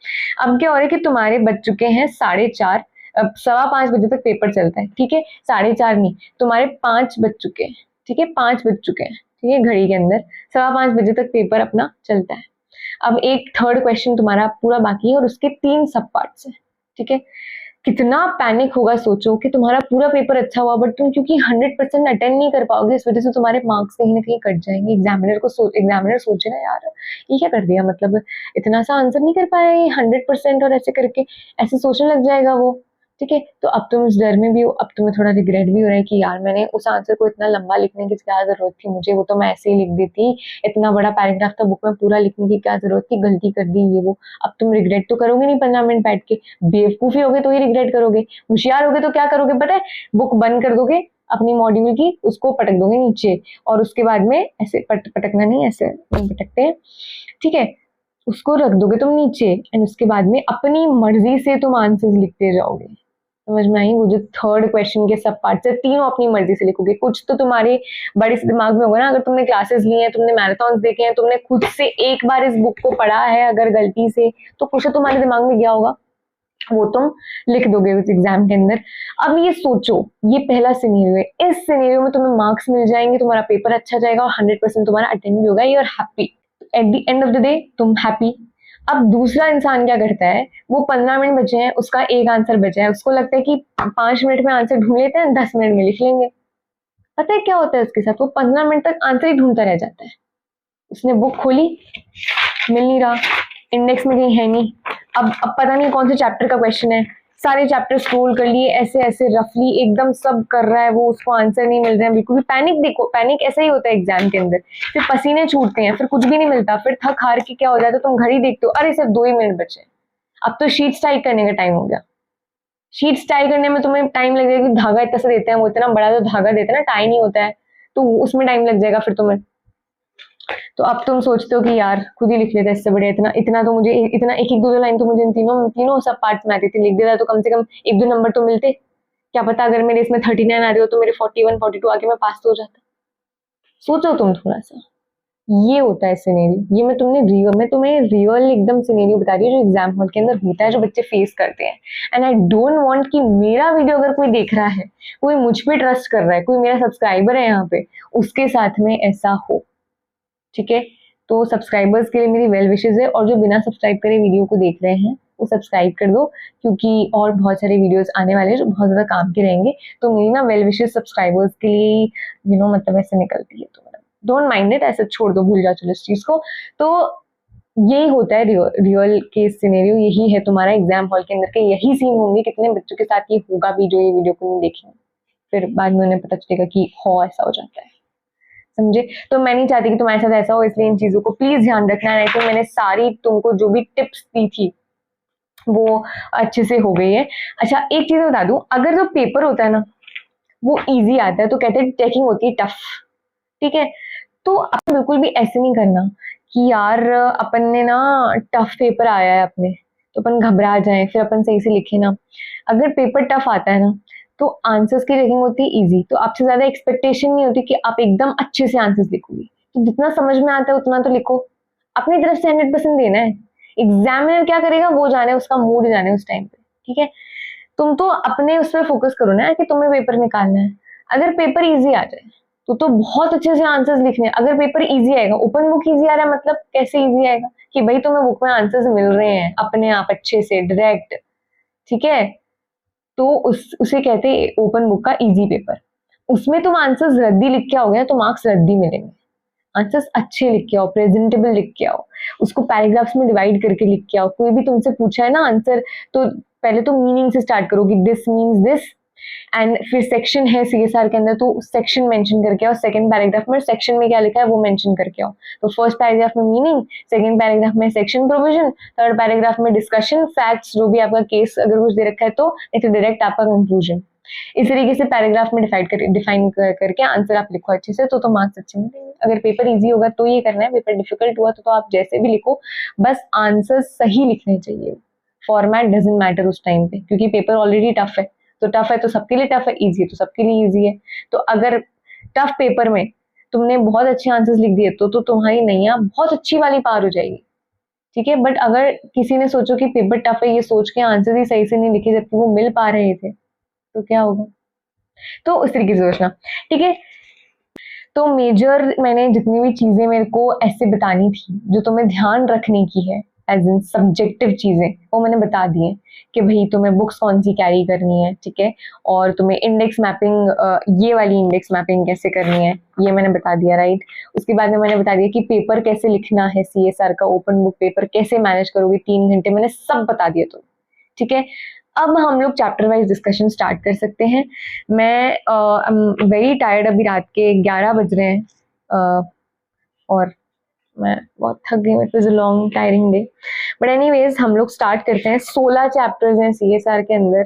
अब क्या हो रहा है कि तुम्हारे बज चुके हैं 4:30, अब 4:15 बजे तक पेपर चलता है, ठीक है, 4:30 नहीं, तुम्हारे 5 बज चुके हैं, ठीक है, 5 बज चुके हैं, ठीक है, घड़ी के अंदर 5:15 बजे तक पेपर अपना चलता है। अब एक थर्ड क्वेश्चन तुम्हारा पूरा बाकी है और उसके 3 सब पार्ट्स है, ठीक है। कितना पैनिक होगा सोचो कि तुम्हारा पूरा पेपर अच्छा हुआ बट तुम क्योंकि 100% अटेंड नहीं कर पाओगे, इस वजह से तुम्हारे मार्क्स कहीं ना कहीं कट जाएंगे। एग्जामिनर सोचे ना यार ये क्या कर दिया, मतलब इतना सा आंसर नहीं कर पाया ये 100% और ऐसे करके ऐसे सोचने लग जाएगा वो, ठीक है। तो अब तुम इस डर में भी हो, अब तुम्हें थोड़ा रिग्रेट भी हो रहा है कि यार मैंने उस आंसर को इतना लंबा लिखने की क्या जरूरत थी मुझे, वो तो मैं ऐसे ही लिख देती, इतना बड़ा पैराग्राफ था बुक में पूरा लिखने की क्या जरूरत थी, गलती कर दी ये वो। अब तुम रिग्रेट तो करोगे नहीं 15 मिनट बैठ के, बेवकूफी होगे तो ही रिग्रेट करोगे, होशियार होगे तो क्या करोगे पता है, बुक बंद कर दोगे अपनी मॉड्यूल की, उसको पटक दोगे नीचे, और उसके बाद में ऐसे पटकना नहीं, ऐसे पटकते हैं, ठीक है, उसको रख दोगे तुम नीचे, एंड उसके बाद में अपनी मर्जी से तुम आंसर्स लिखते जाओगे। समझ में आई? वो जो थर्ड क्वेश्चन के सब पार्ट है तीनों अपनी मर्जी से लिखोगे, कुछ तो तुम्हारे बड़े से दिमाग में होगा ना, अगर तुमने क्लासेस ली हैं, तुमने मैराथन देखे हैं, तुमने खुद से एक बार इस बुक को पढ़ा है अगर गलती से, तो कुछ तो तुम्हारे दिमाग में गया होगा, वो तुम लिख दोगे उस एग्जाम के अंदर। अब ये सोचो, ये पहला सिनेरियो है, इस सिनेरियो में तुम्हें मार्क्स मिल जाएंगे, तुम्हारा पेपर अच्छा जाएगा और 100% तुम्हारा अटेंड भी होगा, you are happy, at the end of the day तुम हैप्पी। अब दूसरा इंसान क्या करता है, वो 15 मिनट बचे हैं, उसका एक आंसर बचा है, उसको लगता है कि 5 मिनट में आंसर ढूंढ लेते हैं, 10 मिनट में लिख लेंगे। पता है क्या होता है उसके साथ, वो 15 मिनट तक आंसर ही ढूंढता रह जाता है, उसने बुक खोली, मिल नहीं रहा, इंडेक्स में कहीं है नहीं, अब पता नहीं कौन से चैप्टर का क्वेश्चन है, सारे चैप्टर स्क्रॉल कर लिए, ऐसे ऐसे रफली एकदम सब कर रहा है वो, उसको आंसर नहीं मिल रहे हैं बिल्कुल भी। पैनिक, देखो पैनिक ऐसा ही होता है एग्जाम के अंदर, फिर पसीने छूटते हैं, फिर कुछ भी नहीं मिलता, फिर थक हार के क्या हो जाता है, तुम घड़ी देखते हो, अरे सिर्फ 2 ही मिनट बचे, अब तो शीट्स टाइप करने का टाइम हो गया, शीट्स टाई करने में तुम्हें टाइम लग जाएगा, धागा इतना सा देते हैं, वो इतना बड़ा जो धागा देते हैं ना, टाई नहीं होता है, तो उसमें टाइम लग जाएगा फिर तुम्हें। तो अब तुम सोचते हो कि यार खुद ही लिख लेता, इससे बढ़िया इतना इतना तो मुझे, इतना एक एक दो दो लाइन तो मुझे इन तीनों तीनों सब पार्ट्स में आती थी, लिख देता तो कम से कम 1-2 नंबर तो मिलते, क्या पता अगर मेरे इसमें 39 आ रहे हो तो मेरे 41-42 आके मैं पास तो हो जाता। सोचो तुम थोड़ा सा, ये होता है सिनेरियो, ये मैं तुम्हें रियल एकदम सिनेरियो बता रही हूँ जो एग्जाम हॉल के अंदर होता है, जो बच्चे फेस करते हैं। एंड आई डोंट वांट कि मेरा वीडियो अगर कोई देख रहा है, कोई मुझ पे ट्रस्ट कर रहा है, कोई मेरा सब्सक्राइबर है यहाँ पे, उसके साथ में ऐसा हो, ठीक है। तो सब्सक्राइबर्स के लिए मेरी वेल विशेज है, और जो बिना सब्सक्राइब करे वीडियो को देख रहे हैं वो सब्सक्राइब कर दो, क्योंकि और बहुत सारे वीडियोस आने वाले हैं जो बहुत ज्यादा काम के रहेंगे, तो मेरी ना वेल विशेज सब्सक्राइबर्स के लिए मतलब ऐसे निकलती है, तो डोंट माइंड इट, ऐसे छोड़ दो, भूल जाओ चलो इस चीज को। तो यही होता है रियल केस सिनेरियो, यही है तुम्हारा एग्जाम हॉल के अंदर के, यही सीन होंगे, कितने बच्चों के साथ ये होगा भी जो ये वीडियो को नहीं देखेंगे, फिर बाद में उन्हें पता चलेगा कि हो ऐसा हो जाता है, समझे। तो मैं नहीं चाहती कि तुम्हारे साथ ऐसा हो, इसलिए इन चीजों को प्लीज ध्यान रखना, नहीं तो मैंने सारी तुमको जो भी टिप्स दी थी वो अच्छे से हो गई है। अच्छा एक चीज बता दूं, अगर जो पेपर होता है ना वो इजी आता है तो कहते हैं टेकिंग होती है टफ, ठीक है। तो अपन बिल्कुल भी ऐसे नहीं करना कि यार अपन ने ना टफ पेपर आया है अपने, तो अपन घबरा जाएं, फिर अपन सही से लिखे ना। अगर पेपर टफ आता है ना तो आंसर्स की रेटिंग होती है इजी, तो आपसे ज्यादा एक्सपेक्टेशन नहीं होती कि आप एकदम अच्छे से आंसर्स लिखोगे, तो जितना समझ में आता है उतना तो लिखो, अपनी तरफ से 100% देना है। एग्जामिनर क्या करेगा वो जाने, उसका मूड जाने उस टाइम पे, ठीक है। तुम तो अपने उस पर फोकस करो ना कि तुम्हें पेपर निकालना है। अगर पेपर इजी आ जाए तो बहुत अच्छे से आंसर्स लिखने हैं। अगर पेपर इजी आएगा, ओपन बुक इजी आ रहा है, मतलब कैसे इजी आएगा कि भाई तुम्हें बुक में आंसर्स मिल रहे हैं अपने आप अच्छे से डायरेक्ट, ठीक है। तो उसे कहते हैं ओपन बुक का इजी पेपर। उसमें तुम आंसर्स रद्दी लिख के आओगे ना तो मार्क्स रद्दी मिलेंगे। आंसर्स अच्छे लिख के आओ, प्रेजेंटेबल लिख के आओ, उसको पैराग्राफ्स में डिवाइड करके लिख के आओ। कोई भी तुमसे पूछा है ना आंसर, तो पहले तो मीनिंग से स्टार्ट करो कि दिस मीन्स दिस, एंड फिर सेक्शन है सीएसआर के अंदर, तो सेक्शन मेंशन करके आओ, सेकंड पैराग्राफ में सेक्शन में क्या लिखा है वो मेंशन करके आओ। तो फर्स्ट पैराग्राफ में मीनिंग, सेकंड पैराग्राफ में सेक्शन प्रोविजन, थर्ड पैराग्राफ में डिस्कशन, फैक्ट्स, जो भी आपका केस अगर कुछ दे रखा है तो, नहीं तो डायरेक्ट आपका कंक्लूजन। इस तरीके से पैराग्राफ में डिफाइन करके आंसर आप लिखो अच्छे से, तो मार्क्स अच्छे मिलेंगे। अगर पेपर इजी होगा तो ये करना है, पेपर डिफिकल्ट हुआ तो आप जैसे भी लिखो, बस आंसर सही लिखने चाहिए। फॉर्मेट डजंट मैटर उस टाइम पे, क्योंकि पेपर ऑलरेडी टफ है, तो टफ है तो सबके लिए टफ है, इजी है तो सबके लिए इजी है। तो अगर टफ पेपर में तुमने बहुत अच्छे आंसर्स लिख दिए तो तुम्हारी नैया बहुत अच्छी वाली पार हो जाएगी, ठीक है। बट अगर किसी ने सोचो कि पेपर टफ है ये सोच के आंसर ही सही से नहीं लिखे जबकि वो मिल पा रहे थे, तो क्या होगा। तो उस तरीके से सोचना, ठीक है। तो मेजर मैंने जितनी भी चीजें मेरे को ऐसे बतानी थी जो तुम्हें ध्यान रखने की है, एज इन सब्जेक्टिव चीजें, वो मैंने बता दी है कि भाई तुम्हें बुक्स कौन सी कैरी करनी है, ठीक है, और तुम्हें इंडेक्स मैपिंग, ये वाली इंडेक्स मैपिंग कैसे करनी है ये मैंने बता दिया, राइट। उसके बाद में मैंने बता दिया कि पेपर कैसे लिखना है, सीएसआर का ओपन बुक पेपर कैसे मैनेज करोगे 3 घंटे, मैंने सब बता दिया तुम्हें, ठीक है। अब हम लोग चैप्टर वाइज डिस्कशन स्टार्ट कर सकते हैं। मैं वेरी टायर्ड, अभी रात के 11 बज रहे हैं, और मैं बहुत थक गई, it was a long tiring day. But anyways हम लोग स्टार्ट करते हैं। 16 चैप्टर्स हैं सीएसआर के अंदर,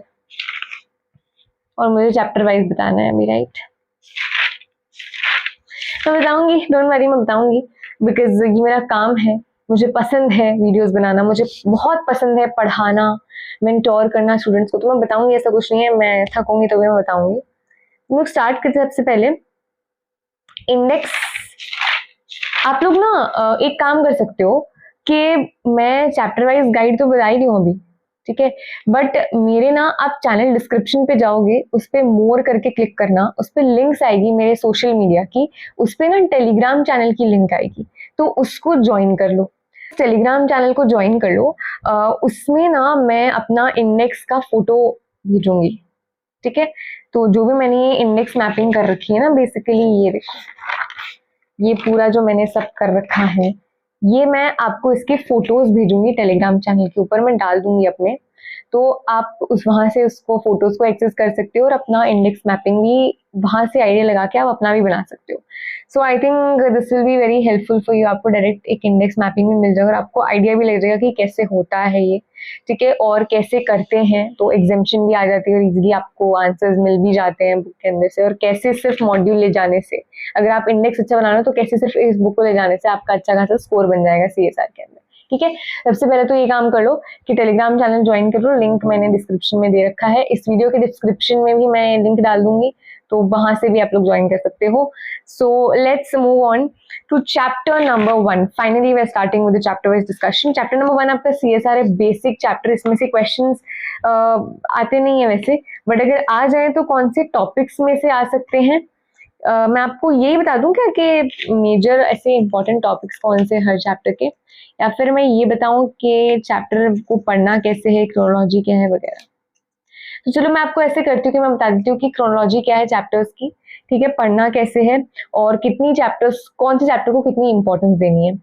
और मुझे चैप्टर वाइज बताना है अभी, राइट। मैं बताऊंगी, डोंट वरी, मैं बताऊंगी, बिकॉज ये मेरा काम है, मुझे पसंद है वीडियोस बनाना, मुझे बहुत पसंद है पढ़ाना, मेंटोर करना स्टूडेंट्स को, तो मैं बताऊंगी, ऐसा कुछ नहीं है, मैं थकूंगी तो भी मैं बताऊंगी। हम लोग स्टार्ट करते हैं। सबसे पहले इंडेक्स, आप लोग ना एक काम कर सकते हो कि मैं चैप्टर वाइज गाइड तो बता ही रही हूँ अभी, ठीक है, बट मेरे ना आप चैनल डिस्क्रिप्शन पे जाओगे, उस पर मोर करके क्लिक करना, उस पर लिंक्स आएगी मेरे सोशल मीडिया की, उस पर ना टेलीग्राम चैनल की लिंक आएगी, तो उसको ज्वाइन कर लो, टेलीग्राम चैनल को ज्वाइन कर लो। उसमें ना मैं अपना इंडेक्स का फोटो भेजूंगी, ठीक है। तो जो भी मैंने इंडेक्स मैपिंग कर रखी है ना, बेसिकली ये देखो, ये पूरा जो मैंने सब कर रखा है, ये मैं आपको इसके फोटोज भेजूंगी टेलीग्राम चैनल के ऊपर, मैं डाल दूंगी अपने, तो आप उस वहां से उसको फोटोज को एक्सेस कर सकते हो और अपना इंडेक्स मैपिंग भी वहां से आइडिया लगा के आप अपना भी बना सकते हो। So I think this will be very helpful for you. आपको डायरेक्ट एक इंडेक्स मैपिंग भी मिल जाएगा और आपको आइडिया भी लग जाएगा कि कैसे होता है ये, ठीक है, और कैसे करते हैं, तो एग्जाम्पशन भी आ जाती है और इजीली आपको आंसर्स मिल भी जाते हैं बुक के अंदर से, और कैसे सिर्फ मॉड्यूल ले जाने से, अगर आप इंडेक्स अच्छा बनाना हो तो कैसे सिर्फ इस बुक को ले जाने से आपका अच्छा खासा स्कोर बन जाएगा सीएसआर के अंदर, ठीक है। सबसे पहले तो ये काम कर लो कि टेलीग्राम चैनल ज्वाइन कर लो, लिंक मैंने डिस्क्रिप्शन में दे रखा है, इस वीडियो के डिस्क्रिप्शन में भी मैं लिंक डाल दूंगी, तो वहां से भी आप लोग ज्वाइन कर सकते हो। So let's move on to chapter number 1। Finally we are starting with the chapter wise discussion. Chapter number 1 आपका सीएसआर है, बेसिक चैप्टर, इसमें से क्वेश्चंस आते नहीं है वैसे, बट अगर आ जाए तो कौन से टॉपिक्स में से आ सकते हैं। मैं आपको यही बता दूं क्या कि मेजर ऐसे इंपॉर्टेंट टॉपिक्स कौन से हर चैप्टर के, या फिर मैं ये बताऊं कि चैप्टर को पढ़ना कैसे है, क्रोनोलॉजी क्या है वगैरह। तो चलो मैं आपको ऐसे करती हूँ कि मैं बता देती हूँ कि क्रोनोलॉजी क्या है चैप्टर्स की, ठीक है, पढ़ना कैसे है, और कितनी चैप्टर्स, कौन से चैप्टर को कितनी इंपॉर्टेंस देनी है।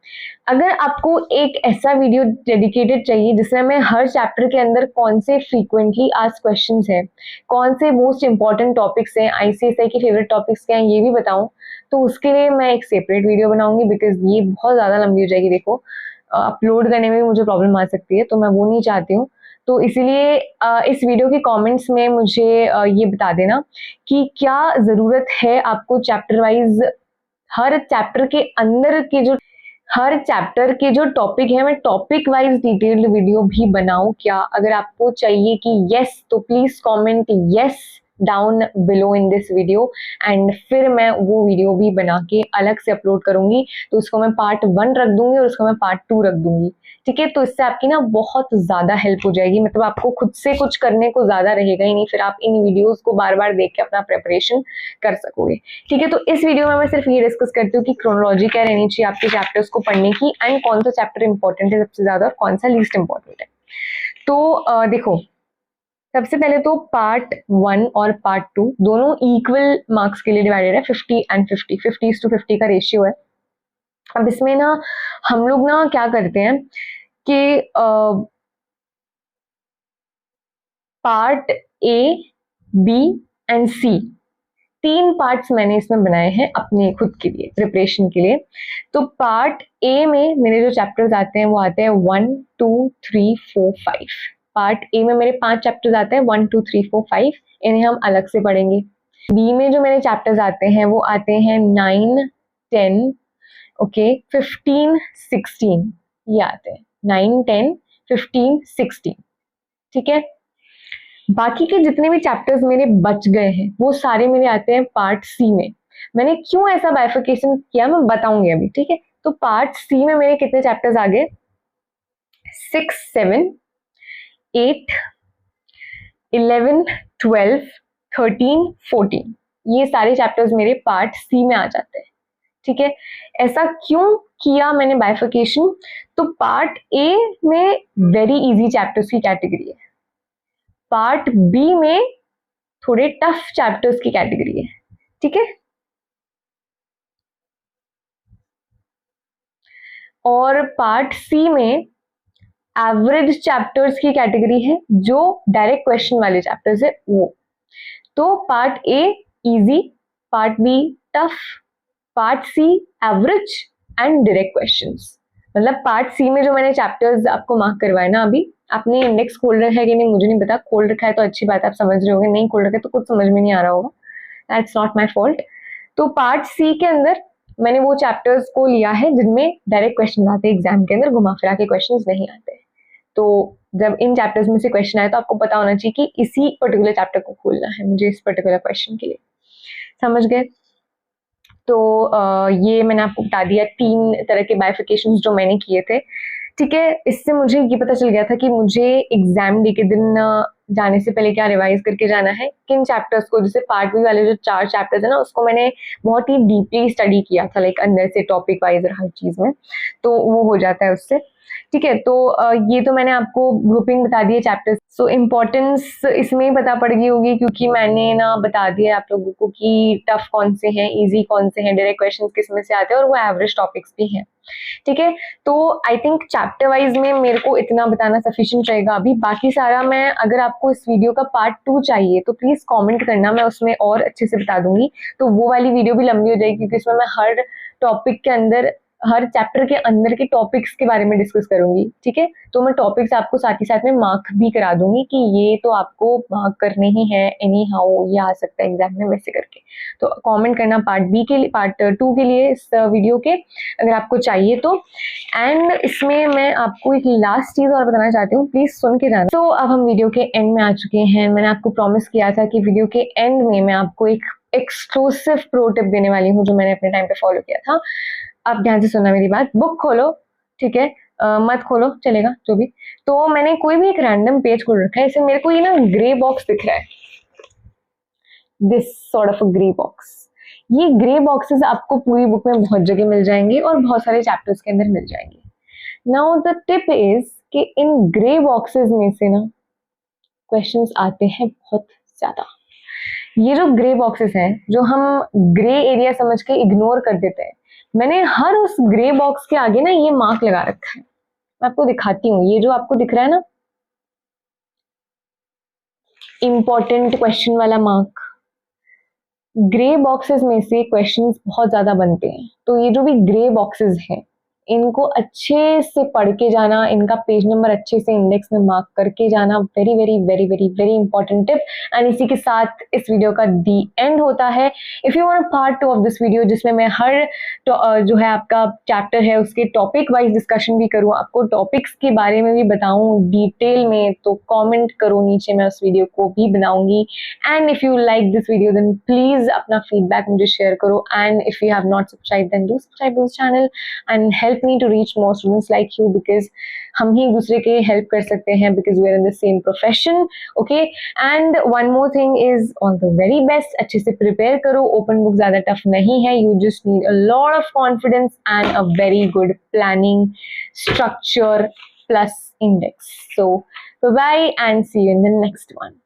अगर आपको एक ऐसा वीडियो डेडिकेटेड चाहिए जिसमें मैं हर चैप्टर के अंदर कौन से फ्रीक्वेंटली आस्क्ड क्वेश्चंस हैं, कौन से मोस्ट इंपॉर्टेंट टॉपिक्स हैं, आईसीएसआई के फेवरेट टॉपिक्स क्या हैं, ये भी बताऊं, तो उसके लिए मैं एक सेपरेट वीडियो बनाऊंगी, बिकॉज ये बहुत ज्यादा लंबी हो जाएगी, देखो अपलोड करने में भी मुझे प्रॉब्लम आ सकती है, तो मैं वो नहीं चाहती हूँ। तो इसीलिए इस वीडियो के कमेंट्स में मुझे ये बता देना कि क्या जरूरत है आपको चैप्टर वाइज, हर चैप्टर के अंदर के जो, हर चैप्टर के जो टॉपिक है मैं टॉपिक वाइज डिटेल्ड वीडियो भी बनाऊं क्या। अगर आपको चाहिए कि यस, तो please comment yes down below in this video, and फिर मैं वो वीडियो भी बना के अलग से अपलोड करूंगी, तो उसको मैं पार्ट 1 रख दूंगी और उसको मैं पार्ट 2 रख दूंगी, ठीक है। तो इससे आपकी ना बहुत ज्यादा हेल्प हो जाएगी, मतलब आपको खुद से कुछ करने को ज्यादा रहेगा ही नहीं, फिर आप इन वीडियोस को बार बार देख के अपना प्रेपरेशन कर सकोगे, ठीक है। तो इस वीडियो में मैं सिर्फ ये डिस्कस करती हूँ कि क्रोनोलॉजी क्या रहनी चाहिए आपके चैप्टर्स को पढ़ने की, एंड कौन सा चैप्टर इंपॉर्टेंट है सबसे ज्यादा और कौन सा लीस्ट इंपॉर्टेंट है। तो देखो, सबसे पहले तो पार्ट 1 और पार्ट 2 दोनों इक्वल मार्क्स के लिए डिवाइडेड है, 50 एंड 50, 50:50 का रेशियो है। अब इसमें ना हम लोग ना क्या करते हैं कि part A B and C, 3 parts मैंने इसमें बनाए हैं अपने खुद के लिए प्रिपरेशन के लिए। तो पार्ट ए में मेरे जो चैप्टर्स आते हैं वो आते हैं 1 2 3 4 5। पार्ट ए में मेरे 5 चैप्टर्स आते हैं 1 2 3 4 5, इन्हें हम अलग से पढ़ेंगे। बी में जो मेरे चैप्टर्स आते हैं वो आते हैं 9 10 ओके 15 16, ये आते हैं 9 10 15 16, ठीक है। बाकी के जितने भी चैप्टर्स मेरे बच गए हैं वो सारे मेरे आते हैं पार्ट सी में। मैंने क्यों ऐसा बाइफिकेशन किया मैं बताऊंगी अभी, ठीक है। तो पार्ट सी में मेरे कितने चैप्टर्स आ गए, 6 7 8 11 12 13 14, ये सारे चैप्टर्स मेरे पार्ट सी में आ जाते हैं, ठीक है। ऐसा क्यों किया मैंने बाइफिकेशन, तो पार्ट ए में वेरी इजी चैप्टर्स की कैटेगरी है, पार्ट बी में थोड़े टफ चैप्टर्स की कैटेगरी है, ठीक है। और पार्ट सी में एवरेज चैप्टर्स की कैटेगरी है, जो डायरेक्ट क्वेश्चन वाले चैप्टर्स है वो। तो part A easy, part B tough, part C average and direct questions. मतलब पार्ट सी में जो मैंने चैप्टर्स आपको मार्क करवाए ना, अभी आपने इंडेक्स खोल रखा है कि नहीं मुझे नहीं पता, खोल रखा है तो अच्छी बात है, आप समझ रहे होगे, नहीं खोल रखा है तो कुछ समझ में नहीं आ रहा होगा, दैट्स नॉट माई फॉल्ट। तो पार्ट सी के अंदर मैंने वो चैप्टर्स को लिया है जिनमें डायरेक्ट क्वेश्चन आते हैं एग्जाम के अंदर, घुमा फिरा के क्वेश्चन नहीं आते। तो जब इन चैप्टर्स में से क्वेश्चन आए तो आपको पता होना चाहिए कि इसी पर्टिकुलर चैप्टर को खोलना है मुझे इस पर्टिकुलर क्वेश्चन के लिए, समझ गए। तो ये मैंने आपको बता दिया 3 तरह के बाइफिकेशंस जो मैंने किए थे, ठीक है। इससे मुझे ये पता चल गया था कि मुझे एग्जाम डे के दिन जाने से पहले क्या रिवाइज करके जाना है, किन चैप्टर्स को, जैसे पार्ट बी वाले जो 4 चैप्टर्स है ना उसको मैंने बहुत ही डीपली स्टडी किया था, लाइक अंदर से टॉपिक वाइज और हर चीज में, तो वो हो जाता है उससे, ठीक है। तो ये तो मैंने आपको ग्रुपिंग बता दी है चैप्टर्स, सो इम्पोर्टेंस इसमें ही पता पड़ गई होगी क्योंकि मैंने ना बता दिया आप लोगों को कि टफ कौन से हैं, इजी कौन से हैं, डायरेक्ट क्वेश्चंस किस में से आते हैं और वो एवरेज टॉपिक्स भी हैं, ठीक है। तो आई थिंक चैप्टर वाइज में मेरे को इतना बताना सफिशिएंट रहेगा अभी, बाकी सारा मैं, अगर आपको इस वीडियो का पार्ट 2 चाहिए तो प्लीज कमेंट करना, मैं उसमें और अच्छे से बता दूंगी। तो वो वाली वीडियो भी लंबी हो जाएगी क्योंकि इसमें मैं हर टॉपिक के अंदर, हर चैप्टर के अंदर के टॉपिक्स के बारे में डिस्कस करूंगी, ठीक है। तो मैं टॉपिक्स आपको साथ ही साथ में मार्क भी करा दूंगी कि ये तो आपको मार्क करने ही है, एनी हाउ ये आ सकता है एग्जाम में वैसे करके। तो कमेंट करना पार्ट बी के लिए, पार्ट 2 के लिए इस वीडियो के, अगर आपको चाहिए तो। एंड इसमें मैं आपको एक लास्ट चीज और बताना चाहती हूँ, प्लीज सुन के जाना। तो अब हम वीडियो के एंड में आ चुके हैं। मैंने आपको प्रॉमिस किया था कि वीडियो के एंड में मैं आपको एक एक्सक्लूसिव प्रो टिप देने वाली हूँ जो मैंने अपने टाइम पे फॉलो किया था। आप ध्यान से सुनना मेरी बात, बुक खोलो, ठीक है, मत खोलो चलेगा जो भी। तो मैंने कोई भी एक रैंडम पेज खोल रखा है, इसे मेरे को ये ना ग्रे बॉक्स दिख रहा है, this sort of a grey box. ये ग्रे बॉक्सेस आपको पूरी बुक में बहुत जगह मिल जाएंगे और बहुत सारे चैप्टर्स के अंदर मिल जाएंगे। नाउ द टिप इज कि इन ग्रे बॉक्सेस में से ना क्वेश्चंस आते हैं बहुत ज्यादा। ये जो ग्रे बॉक्सेस हैं जो हम ग्रे एरिया समझ के इग्नोर कर देते हैं, मैंने हर उस ग्रे बॉक्स के आगे ना ये मार्क लगा रखा है, मैं आपको दिखाती हूँ। ये जो आपको दिख रहा है ना इंपॉर्टेंट क्वेश्चन वाला मार्क, ग्रे बॉक्सेस में से क्वेश्चंस बहुत ज्यादा बनते हैं। तो ये जो भी ग्रे बॉक्सेस हैं इनको अच्छे से पढ़ के जाना, इनका पेज नंबर अच्छे से इंडेक्स में मार्क करके जाना, very very very very very important tip. And इसी के साथ इस वीडियो का दी एंड होता है। If you want part 2 of this video जिसमें मैं हर जो है आपका चैप्टर है उसके टॉपिक वाइज डिस्कशन भी करूँ, आपको टॉपिक्स के बारे में भी बताऊं डिटेल में, तो कॉमेंट करो नीचे, मैं उस वीडियो को भी बनाऊंगी। And if you like this video then please अपना फीडबैक मुझे शेयर करो। And if you have not subscribe then do subscribe to this channel and help me to reach more students like you, because हम ही दूसरे के help कर सकते हैं because we are in the same profession, okay? And one more thing is all the very best, अच्छे से prepare करो, open book ज़्यादा tough नहीं है, you just need a lot of confidence and a very good planning structure plus index. So bye bye and see you in the next one.